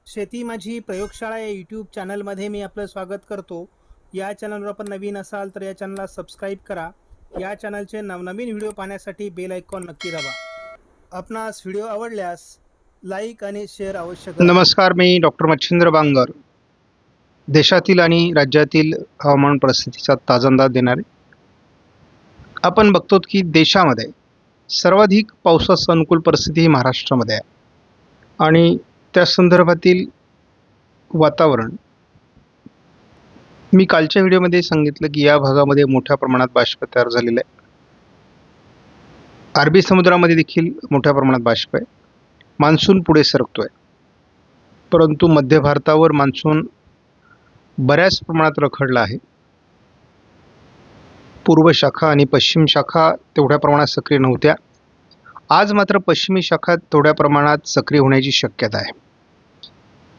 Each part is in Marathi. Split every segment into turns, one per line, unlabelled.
शेती माझी प्रयोगशाळा या यूट्यूब चॅनलमध्ये मी आपलं स्वागत करतो. या चॅनलवर आपण नवीन असाल तर या चॅनलला सबस्क्राईब करा. या चॅनलचे नवनवीन व्हिडिओ पाहण्यासाठी बेल आयकॉन नक्की दाबा. आपणास व्हिडिओ आवडल्यास लाईक आणि शेअर अवश्य करा.
नमस्कार, मी डॉक्टर मच्छिंद्र बांगर. देशातील आणि राज्यातील हवामान परिस्थितीचा ताजा अंदाज देणारे. आपण बघतो की देशामध्ये सर्वाधिक पावसास अनुकूल परिस्थिती ही महाराष्ट्रामध्ये आहे आणि त्या संदर्भातील वातावरण मी कालच्या व्हिडिओमध्ये सांगितलं की या भागामध्ये मोठ्या प्रमाणात बाष्प तयार झालेलं आहे. अरबी समुद्रामध्ये देखील मोठ्या प्रमाणात बाष्प आहे. मान्सून पुढे सरकतोय, परंतु मध्य भारतावर मान्सून बऱ्याच प्रमाणात रखडला आहे. पूर्व शाखा आणि पश्चिम शाखा तेवढ्या प्रमाणात सक्रिय नव्हत्या. आज मात्र पश्चिमी शाखा थोड्या प्रमाणात सक्रिय होण्याची शक्यता आहे.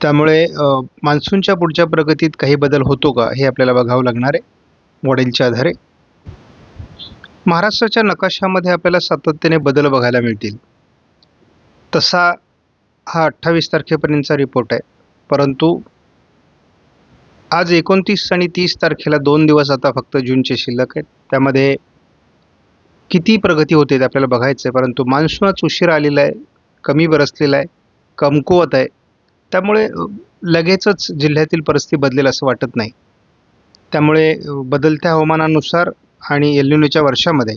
त्यामुळे मान्सूनच्या पुढच्या प्रगतीत काही बदल होतो का हे आपल्याला बघावं लागणार आहे मॉडेलच्या आधारे. महाराष्ट्राच्या नकाशामध्ये आपल्याला सातत्याने बदल बघायला मिळतील. तसा हा 28 तारखेपर्यंतचा रिपोर्ट आहे, परंतु आज 29 आणि 30 तारखेला 2 दिवस आता फक्त जूनचे शिल्लक आहेत. त्यामध्ये किती प्रगती होते ते आपल्याला बघायचं आहे. परंतु मान्सूनच उशिरा आलेला आहे, कमी बरसलेला आहे, कमकुवत आहे. त्यामुळे लगेचच जिल्ह्यातील परिस्थिती बदलेल असं वाटत नाही. त्यामुळे बदलत्या हवामानानुसार आणि एल निनोच्या वर्षामध्ये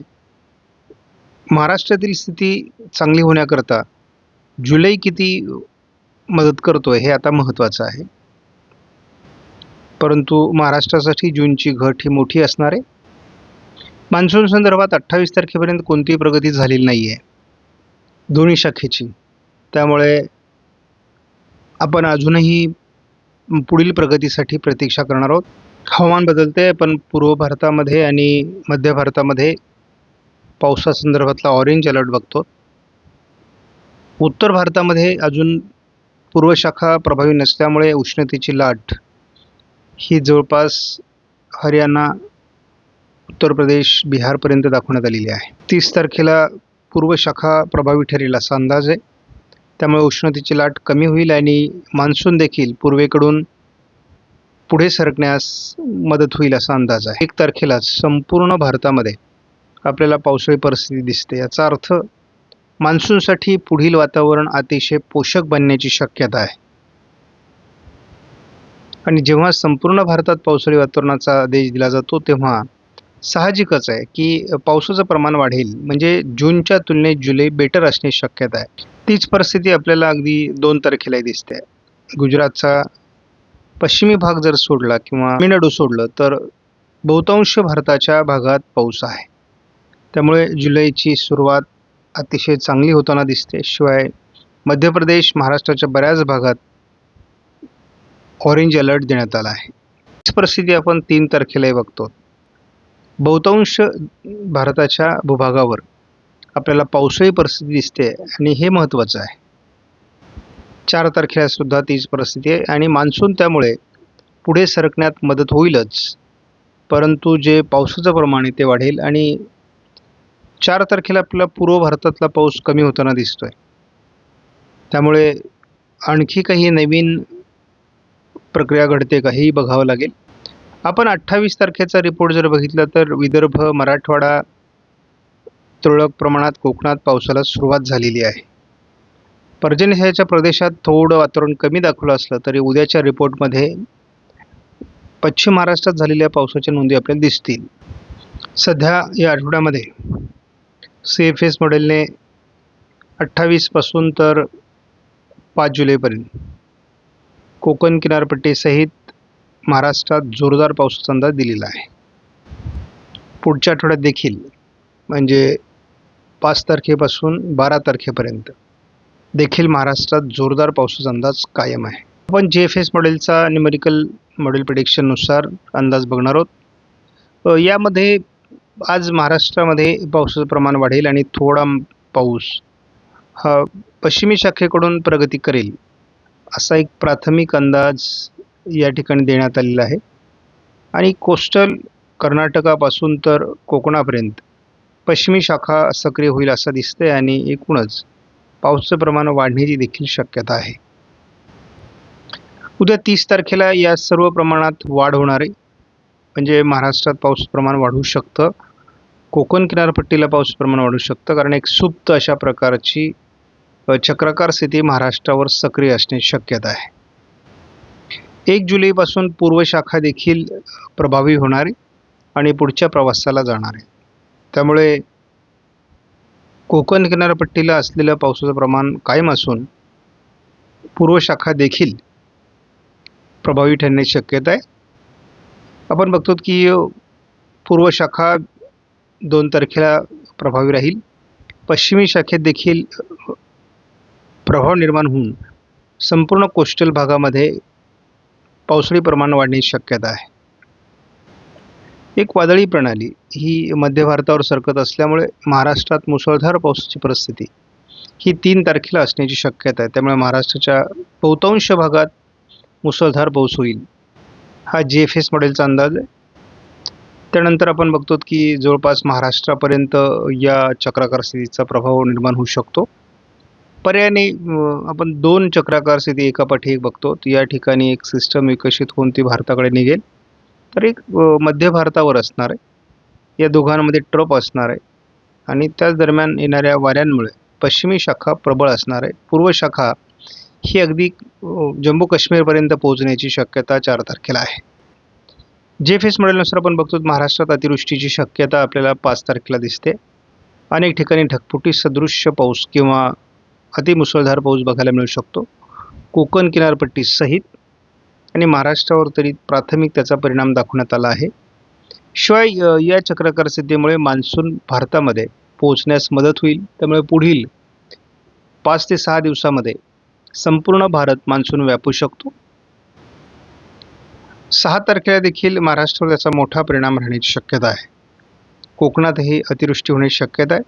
महाराष्ट्रातील स्थिती चांगली होण्याकरता जुलै किती मदत करतोय हे आता महत्त्वाचं आहे. परंतु महाराष्ट्रासाठी जूनची घट ही मोठी असणार आहे. मान्सून संदर्भात 28 तारखेपर्यंत कोणतीही प्रगती झालेली नाही आहे दोन्ही शाखेची. त्यामुळे आपण अजूनही पुढील प्रगतीसाठी प्रतीक्षा करणार आहोत. हवामान बदलते, पण पूर्व भारतामध्ये आणि मध्य भारतामध्ये पावसासंदर्भातला ऑरेंज अलर्ट बघतो. उत्तर भारतामध्ये अजून पूर्व शाखा प्रभावी नसल्यामुळे उष्णतेची लाट ही जवळपास हरियाणा, उत्तर प्रदेश, बिहारपर्यंत दाखवण्यात आलेली आहे. 30 तारखेला पूर्व शाखा प्रभावी ठरेल असा अंदाज आहे. त्यामुळे उष्णतेची लाट कमी होईल आणि मान्सून देखील पूर्वेकडून पुढे सरकण्यास मदत होईल असा अंदाज आहे. 1 तारखेला संपूर्ण भारतामध्ये आपल्याला पावसाळी परिस्थिती दिसते. याचा अर्थ मान्सूनसाठी पुढील वातावरण अतिशय पोषक बनण्याची शक्यता आहे. आणि जेव्हा संपूर्ण भारतात पावसाळी वातावरणाचा आदेश दिला जातो तेव्हा साहजिकच आहे की पावसाचं प्रमाण वाढेल. म्हणजे जूनच्या तुलनेत जुलै बेटर असण्याची शक्यता आहे. तीच परिस्थिती आपल्याला अगदी 2 तारखेलाही दिसते. गुजरातचा पश्चिमी भाग जर सोडला किंवा तामिळनाडू सोडलं तर बहुतांश भारताच्या भागात पाऊस आहे. त्यामुळे जुलैची सुरुवात अतिशय चांगली होताना दिसते. शिवाय मध्य प्रदेश, महाराष्ट्राच्या बऱ्याच भागात ऑरेंज अलर्ट देण्यात आला आहे. हीच परिस्थिती आपण 3 तारखेलाही बघतो. बहुतांश भारताच्या भूभागावर आपल्याला पावसाळी परिस्थिती दिसते आणि हे महत्त्वाचं आहे. 4 तारखेला सुद्धा तीच परिस्थिती आहे आणि मान्सून त्यामुळे पुढे सरकण्यात मदत होईलच, परंतु जे पावसाचं प्रमाण आहे ते वाढेल. आणि 4 तारखेला आपल्याला पूर्व भारतातला पाऊस कमी होताना दिसतोय. त्यामुळे आणखी काही नवीन प्रक्रिया घडते का हेही बघावं लागेल. आपण 28 तारखेचा रिपोर्ट जर बघितला तर विदर्भ, मराठवाडा, तुरळक प्रमाणात कोकणात पावसाला सुरुवात झालेली आहे. पर्जन्यछायेच्या प्रदेशात थोडं वातावरण कमी दाखवलं असलं तरी उद्याच्या रिपोर्टमध्ये पश्चिम महाराष्ट्रात झालेल्या पावसाच्या नोंदी आपल्याला दिसतील. सध्या या आठवड्यामध्ये CFS मॉडेलने 28 पासून तर 5 जुलैपर्यंत कोकण किनारपट्टीसहित महाराष्ट्रात जोरदार पावसाचा अंदाज दिलेला आहे. पुढच्या आठवड्यात देखील म्हणजे 5 तारखेपासून 12 तारखेपर्यंत देखील महाराष्ट्रात जोरदार पावसाचा अंदाज कायम आहे. आपण JFS मॉडेलचा न्यूमेरिकल मॉडेल प्रेडिक्शननुसार अंदाज बघणार आहोत. यामध्ये आज महाराष्ट्रामध्ये पावसाचं प्रमाण वाढेल आणि थोडा पाऊस हा पश्चिमी शाखेकडून प्रगती करेल असा एक प्राथमिक अंदाज या ठिकाणी देण्यात आलेला आहे. आणि कोस्टल कर्नाटकापासून तर कोकणापर्यंत पश्चिमी शाखा सक्रिय होईल असं दिसतंय आणि एकूणच पावसाचं प्रमाण वाढण्याची देखील शक्यता आहे. उद्या 30 तारखेला या सर्व प्रमाणात वाढ होणार आहे. म्हणजे महाराष्ट्रात पाऊस प्रमाण वाढू शकतं. कोकण किनारपट्टीला पाऊस प्रमाण वाढू शकतं, कारण एक सुप्त अशा प्रकारची चक्राकार स्थिती महाराष्ट्रावर सक्रिय असण्याची शक्यता आहे. 1 जुलैपासून पूर्व शाखा देखील प्रभावी होणार आहे आणि पुढच्या प्रवासाला जाणार आहे. त्यामुळे कोकण किनारपट्टीला असलेलं पावसाचं प्रमाण कायम असून पूर्व शाखा देखील प्रभावी ठरण्याची शक्यता आहे. आपण बघतो की पूर्व शाखा 2 तारखेला प्रभावी राहील. पश्चिमी शाखेत देखील प्रभाव निर्माण होऊन संपूर्ण कोस्टल भागामध्ये पावसाळी प्रमाण वाढण्याची शक्यता आहे. एक वादळी प्रणाली ही मध्य भारतावर सरकत असल्यामुळे महाराष्ट्रात मुसळधार पावसाची परिस्थिती ही 3 तारखेला असण्याची शक्यता आहे. त्यामुळे महाराष्ट्राच्या बहुतांश भागात मुसळधार पाऊस होईल, हा GFS मॉडेलचा अंदाज आहे. त्यानंतर आपण बघतो की जवळपास महाराष्ट्रापर्यंत या चक्राकार स्थितीचा प्रभाव निर्माण होऊ शकतो. पर्यायाने आपण 2 चक्राकार स्थिती एकापाठी एक बघतो. या ठिकाणी एक सिस्टम विकसित होऊन ती भारताकडे निघेल, तर एक मध्य भारतावर असणार आहे. या दोघांमध्ये ट्रप असणार आहे आणि त्याच दरम्यान येणाऱ्या वाऱ्यांमुळे पश्चिमी शाखा प्रबळ असणार आहे. पूर्व शाखा ही अगदी जम्मू काश्मीरपर्यंत पोहोचण्याची शक्यता 4 तारखेला आहे. GFS मॉडेलनुसार आपण बघतो महाराष्ट्रात अतिवृष्टीची शक्यता आपल्याला 5 तारखेला दिसते. अनेक ठिकाणी ढगफुटी सदृश्य पाऊस किंवा अतिमुसळधार पाऊस बघायला मिळू शकतो, कोकण किनारपट्टी सहित, आणि महाराष्ट्रावर तरी प्राथमिक त्याचा परिणाम दाखवण्यात आला आहे. शिवाय या चक्राकार स्थितीमुळे मान्सून भारतामध्ये पोहोचण्यास मदत होईल. त्यामुळे पुढील 5 ते 6 दिवसामध्ये संपूर्ण भारत मान्सून व्यापू शकतो. 6 तारखेला देखील महाराष्ट्रावर त्याचा मोठा परिणाम राहण्याची शक्यता आहे. कोकणातही अतिवृष्टी होण्याची शक्यता आहे.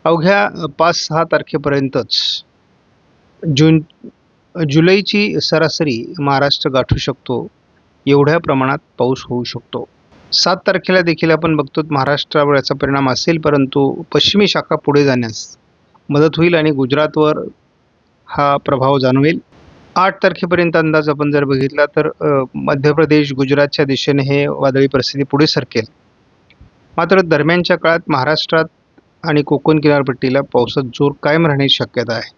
अवघ्या 5-6 तारखेपर्यंतच जुलैची सरासरी महाराष्ट्र गाठू शकतो, एवढ्या प्रमाणात पाऊस होऊ शकतो. 7 तारखेला देखील आपण बघतो महाराष्ट्रावर याचा परिणाम असेल, परंतु पश्चिमी शाखा पुढे जाण्यास मदत होईल आणि गुजरातवर हा प्रभाव जाणवेल. 8 तारखेपर्यंत अंदाज आपण जर बघितला तर मध्य प्रदेश, गुजरातच्या दिशेने हे वादळी परिस्थिती पुढे सरकेल. मात्र दरम्यानच्या काळात महाराष्ट्रात आणि कोकण किनारपट्टीला पावसाचा जोर कायम राहण्याची शक्यता आहे.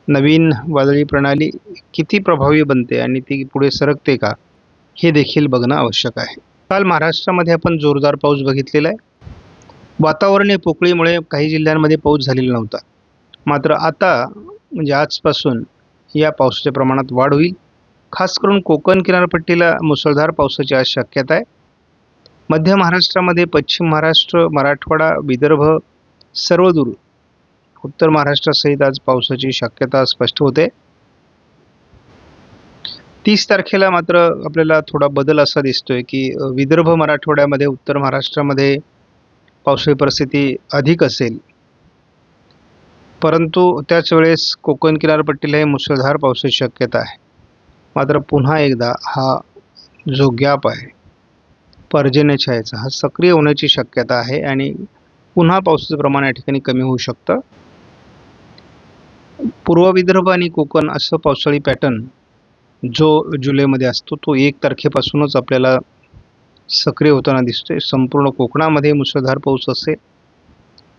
नवीन वादळी प्रणाली किती प्रभावी बनते आणि ती पुढे सरकते का, हे देखील बघणं आवश्यक आहे. काल महाराष्ट्रामध्ये आपण जोरदार पाऊस बघितलेला आहे. वातावरणीय पोकळीमुळे काही जिल्ह्यांमध्ये पाऊस झालेला नव्हता. मात्र आता म्हणजे आजपासून या पावसाच्या प्रमाणात वाढ होईल. खास करून कोकण किनारपट्टीला मुसळधार पावसाची आज शक्यता आहे. मध्य महाराष्ट्रामध्ये पश्चिम महाराष्ट्र, मराठवाडा, विदर्भ, सर्वदूर उत्तर महाराष्ट्रासहित आज पावसाची शक्यता स्पष्ट होते. 30 तारखेला मात्र आपल्याला थोडा बदल असा दिसतोय की विदर्भ, मराठवाड्यामध्ये, उत्तर महाराष्ट्रामध्ये पावसाची परिस्थिती अधिक असेल, परंतु त्याच वेळेस कोकण किनारपट्टीलाही मुसळधार पावसाची शक्यता आहे. मात्र पुन्हा एकदा हा जो गॅप आहे पर्जन्यछायेचा, हा सक्रिय होण्याची शक्यता आहे आणि पुन्हा पावसाचं प्रमाण या ठिकाणी कमी होऊ शकतं. पूर्व विदर्भ आणि कोकण असं पावसाळी पॅटर्न जो जुलैमध्ये असतो तो 1 तारखेपासूनच आपल्याला सक्रिय होताना दिसतोय. संपूर्ण कोकणामध्ये मुसळधार पाऊस असेल.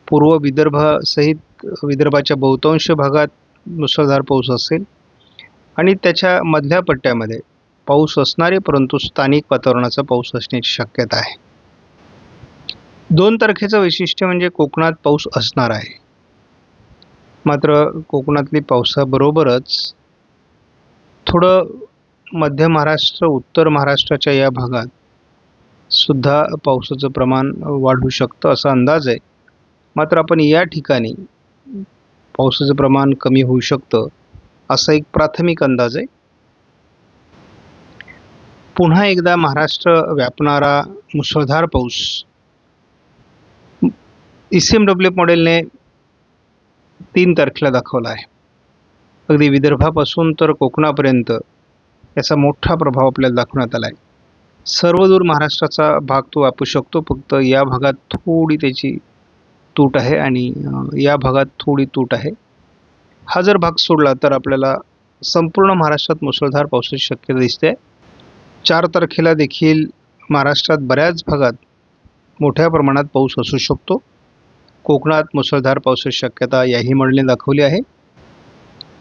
पूर्व विदर्भासहित विदर्भाच्या बहुतांश भागात मुसळधार पाऊस असेल आणि त्याच्या मधल्या पट्ट्यामध्ये पाऊस असणारे परंतु स्थानिक वातावरणाचा पाऊस असण्याची शक्यता आहे. 2 तारखेचं वैशिष्ट्य म्हणजे कोकणात पाऊस असणार आहे. मात्र कोकणातली पावसाबरोबरच थोडं मध्य महाराष्ट्र, उत्तर महाराष्ट्राच्या या भागात सुद्धा पावसाचं प्रमाण वाढू शकतं असा अंदाज आहे. मात्र आपण या ठिकाणी पावसाचं प्रमाण कमी होऊ शकतं असा एक प्राथमिक अंदाज आहे. पुन्हा एकदा महाराष्ट्र व्यापणारा मुसळधार पाऊस ECMW मॉडेलने 3 तारखेला दाखवला आहे. अगदी विदर्भापासून तर कोकणापर्यंत याचा मोठा प्रभाव आपल्याला दाखवण्यात आला आहे. सर्वदूर महाराष्ट्राचा भाग तो व्यापू शकतो, फक्त या भागात थोडी त्याची तूट आहे आणि या भागात थोडी तूट आहे. हा जर भाग सोडला तर आपल्याला संपूर्ण महाराष्ट्रात मुसळधार पावसाची शक्यता दिसते. 4 तारखेला देखील महाराष्ट्रात बऱ्याच भागात मोठ्या प्रमाणात पाऊस असू शकतो. कोकणात मुसळधार पावसाची शक्यता याही मंडळींनी दाखवली आहे.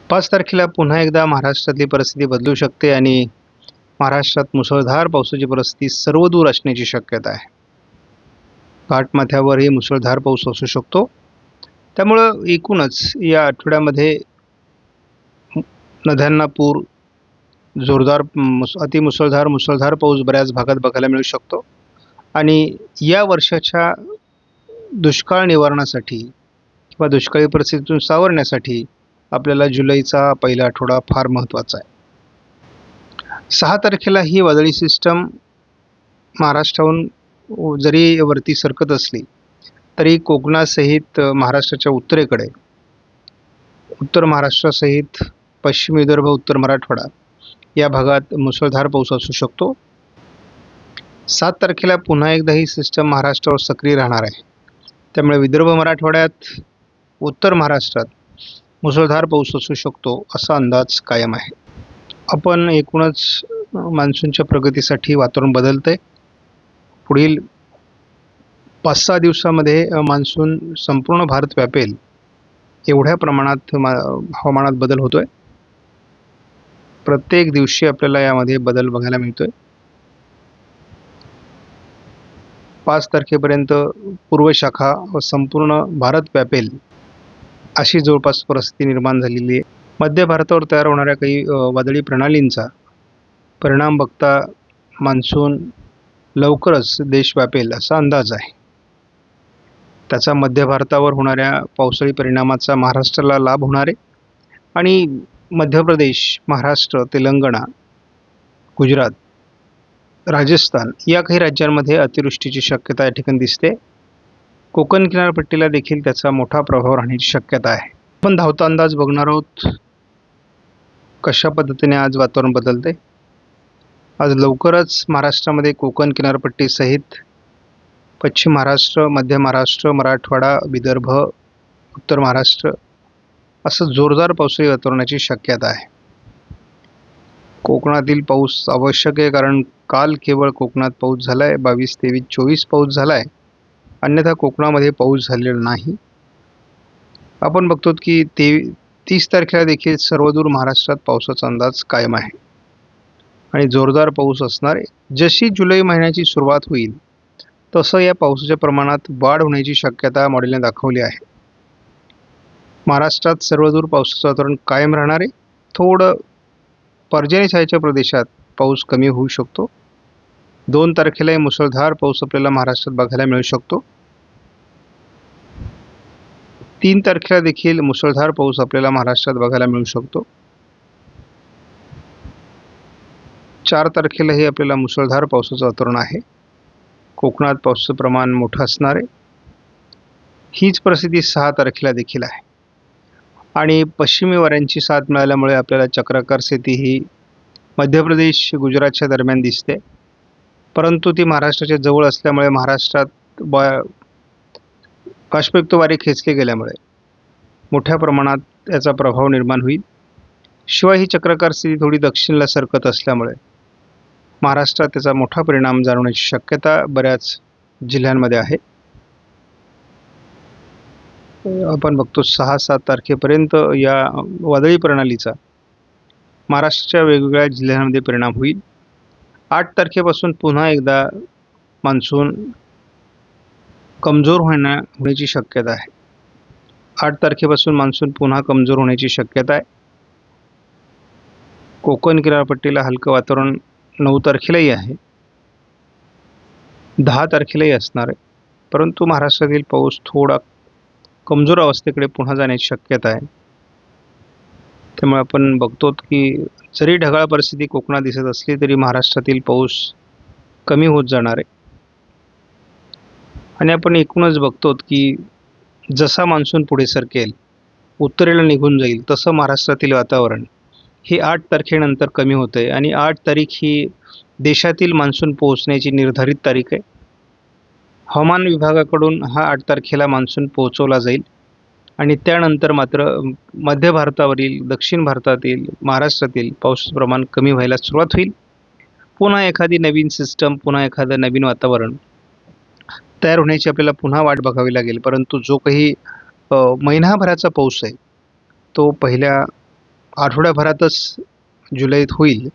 5 तारखेला पुन्हा एकदा महाराष्ट्रातली परिस्थिती बदलू शकते आणि महाराष्ट्रात मुसळधार पावसाची परिस्थिती सर्वदूर असण्याची शक्यता आहे. घाटमाथ्यावरही मुसळधार पाऊस असू शकतो. त्यामुळं एकूणच या आठवड्यामध्ये नद्यांना पूर, जोरदार मुसळधार पाऊस बऱ्याच भागात बघायला मिळू शकतो. आणि या वर्षाच्या दुष्काळ निवारणासाठी किंवा दुष्काळी परिस्थितीतून सावरण्यासाठी आपल्याला जुलैचा पहिला आठवडा फार महत्त्वाचा आहे. 6 तारखेला ही वादळी सिस्टम महाराष्ट्राहून जरी वरती सरकत असली तरी कोकणासहित महाराष्ट्राच्या उत्तरेकडे, उत्तर महाराष्ट्रासहित पश्चिम विदर्भ, उत्तर मराठवाडा या भागात मुसळधार पाऊस असू शकतो. 7 तारखेला पुन्हा एकदा ही सिस्टम महाराष्ट्रावर सक्रिय राहणार आहे. त्यामुळे विदर्भ, मराठवाड्यात, उत्तर महाराष्ट्रात मुसळधार पाऊस असू शकतो असा अंदाज कायम आहे. आपण एकूणच मान्सूनच्या प्रगतीसाठी वातावरण बदलतंय. पुढील 5-6 दिवसामध्ये मान्सून संपूर्ण भारत व्यापेल एवढ्या प्रमाणात हवामानात बदल होतोय. प्रत्येक दिवशी आपल्याला यामध्ये बदल बघायला मिळतोय. 5 तारखेपर्यंत पूर्व शाखा व संपूर्ण भारत व्यापेल अशी जवळपास परिस्थिती निर्माण झालेली आहे. मध्य भारतावर तयार होणाऱ्या काही वादळी प्रणालींचा परिणाम बघता मान्सून लवकरच देश व्यापेल असा अंदाज आहे. त्याचा मध्य भारतावर होणाऱ्या पावसाळी परिणामाचा महाराष्ट्राला लाभ होणार आहे आणि मध्य प्रदेश, महाराष्ट्र, तेलंगणा, गुजरात, राजस्थान या काही राज्यांमध्ये अतिवृष्टीची शक्यता या ठिकाणी दिसते. कोकण किनारपट्टीला देखील त्याचा मोठा प्रभाव राहण्याची शक्यता आहे. आपण धावता अंदाज बघणार आहोत कशा पद्धतीने आज वातावरण बदलते. आज लवकरच महाराष्ट्रामध्ये कोकण किनारपट्टीसहित पश्चिम महाराष्ट्र, मध्य महाराष्ट्र, मराठवाडा, विदर्भ, उत्तर महाराष्ट्र असं जोरदार पावसाळी वातावरणाची शक्यता आहे. कोकणातील पाऊस आवश्यक आहे कारण काल केवळ कोकणात पाऊस झाला आहे. 22, 23, 24 पाऊस झाला आहे. अन्यथा कोकणामध्ये पाऊस झालेला नाही. आपण बघतो की 30 तारखेला देखील सर्वदूर महाराष्ट्रात पावसाचा अंदाज कायम आहे आणि जोरदार पाऊस असणार आहे. जशी जुलै महिन्याची सुरुवात होईल तसं या पावसाच्या प्रमाणात वाढ होण्याची शक्यता मॉडेलने दाखवली आहे. महाराष्ट्रात सर्वदूर पावसाचं वातावरण कायम राहणार आहे. थोडं पर्जन्य छायेच्या प्रदेशात पाऊस कमी होऊ शकतो. 2 तारखेलाही मुसळधार पाऊस आपल्याला महाराष्ट्रात बघायला मिळू शकतो. 3 तारखेला देखील मुसळधार पाऊस आपल्याला महाराष्ट्रात बघायला मिळू शकतो. 4 तारखेलाही आपल्याला मुसळधार पावसाचं वातावरण आहे. कोकणात पावसाचं प्रमाण मोठं असणार आहे. हीच परिस्थिती 6 तारखेला देखील आहे आणि पश्चिमी वाऱ्यांची साथ मिळाल्यामुळे आपल्याला चक्राकार स्थिती ही मध्य प्रदेश, गुजरातच्या दरम्यान दिसते. परंतु ती महाराष्ट्राच्या जवळ असल्यामुळे महाराष्ट्रात बाष्पयुक्त वारे खेचले गेल्यामुळे मोठ्या प्रमाणात याचा प्रभाव निर्माण होईल. शिवाय ही चक्राकार स्थिती थोडी दक्षिणला सरकत असल्यामुळे महाराष्ट्रात त्याचा मोठा परिणाम जाणवण्याची शक्यता बऱ्याच जिल्ह्यांमध्ये आहे. आपण बघतो 6-7 तारखेपर्यंत या वादळी प्रणालीचा महाराष्ट्राच्या वेगवेगळ्या जिल्ह्यांमध्ये परिणाम होईल. 8 तारखेपासून पुन्हा एकदा मान्सून कमजोर होण्याची शक्यता आहे. 8 तारखेपासून मान्सून पुन्हा कमजोर होण्याची शक्यता आहे. कोकण किनारपट्टीला हलकं वातावरण 9 तारखेलाही आहे, 10 तारखेलाही असणार आहे. परंतु महाराष्ट्रातील पाऊस थोडा कमजोर अवस्थेकडे पुन्हा जाण्याची शक्यता आहे. त्यामुळे आपण बघतो की जरी ढगाळ परिस्थिती कोकणात दिसत असली तरी महाराष्ट्रातील पाऊस कमी होत जाणार आहे. आणि आपण एकूणच बघतो की जसा मान्सून पुढे सरकेल, उत्तरेला निघून जाईल, तसं महाराष्ट्रातील वातावरण हे 8 तारखेनंतर कमी होतं आहे आणि 8 तारीख ही देशातील मान्सून पोहोचण्याची निर्धारित तारीख आहे. हवामान विभागाकडून हा 8 तारखेला मान्सून पोहोचवला जाईल आणि त्यानंतर मात्र मध्य भारतावरील, दक्षिण भारतातील, महाराष्ट्रातील पावसाचं प्रमाण कमी व्हायला सुरुवात होईल. पुन्हा एखादी नवीन सिस्टम, पुन्हा एखादं नवीन वातावरण तयार होण्याची आपल्याला पुन्हा वाट बघावी लागेल. परंतु जो काही महिनाभराचा पाऊस आहे तो पहिल्या आठवड्याभरातच जुलैत होईल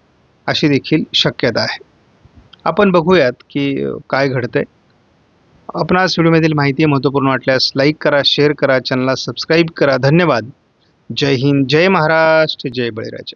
अशी देखील शक्यता आहे. आपण बघूयात की काय घडतंय. आपणास व्हिडिओमधील माहिती महत्त्वपूर्ण वाटल्यास लाईक करा, शेअर करा, चॅनलला सबस्क्राईब करा. धन्यवाद. जय हिंद, जय महाराष्ट्र, जय बळीराजा.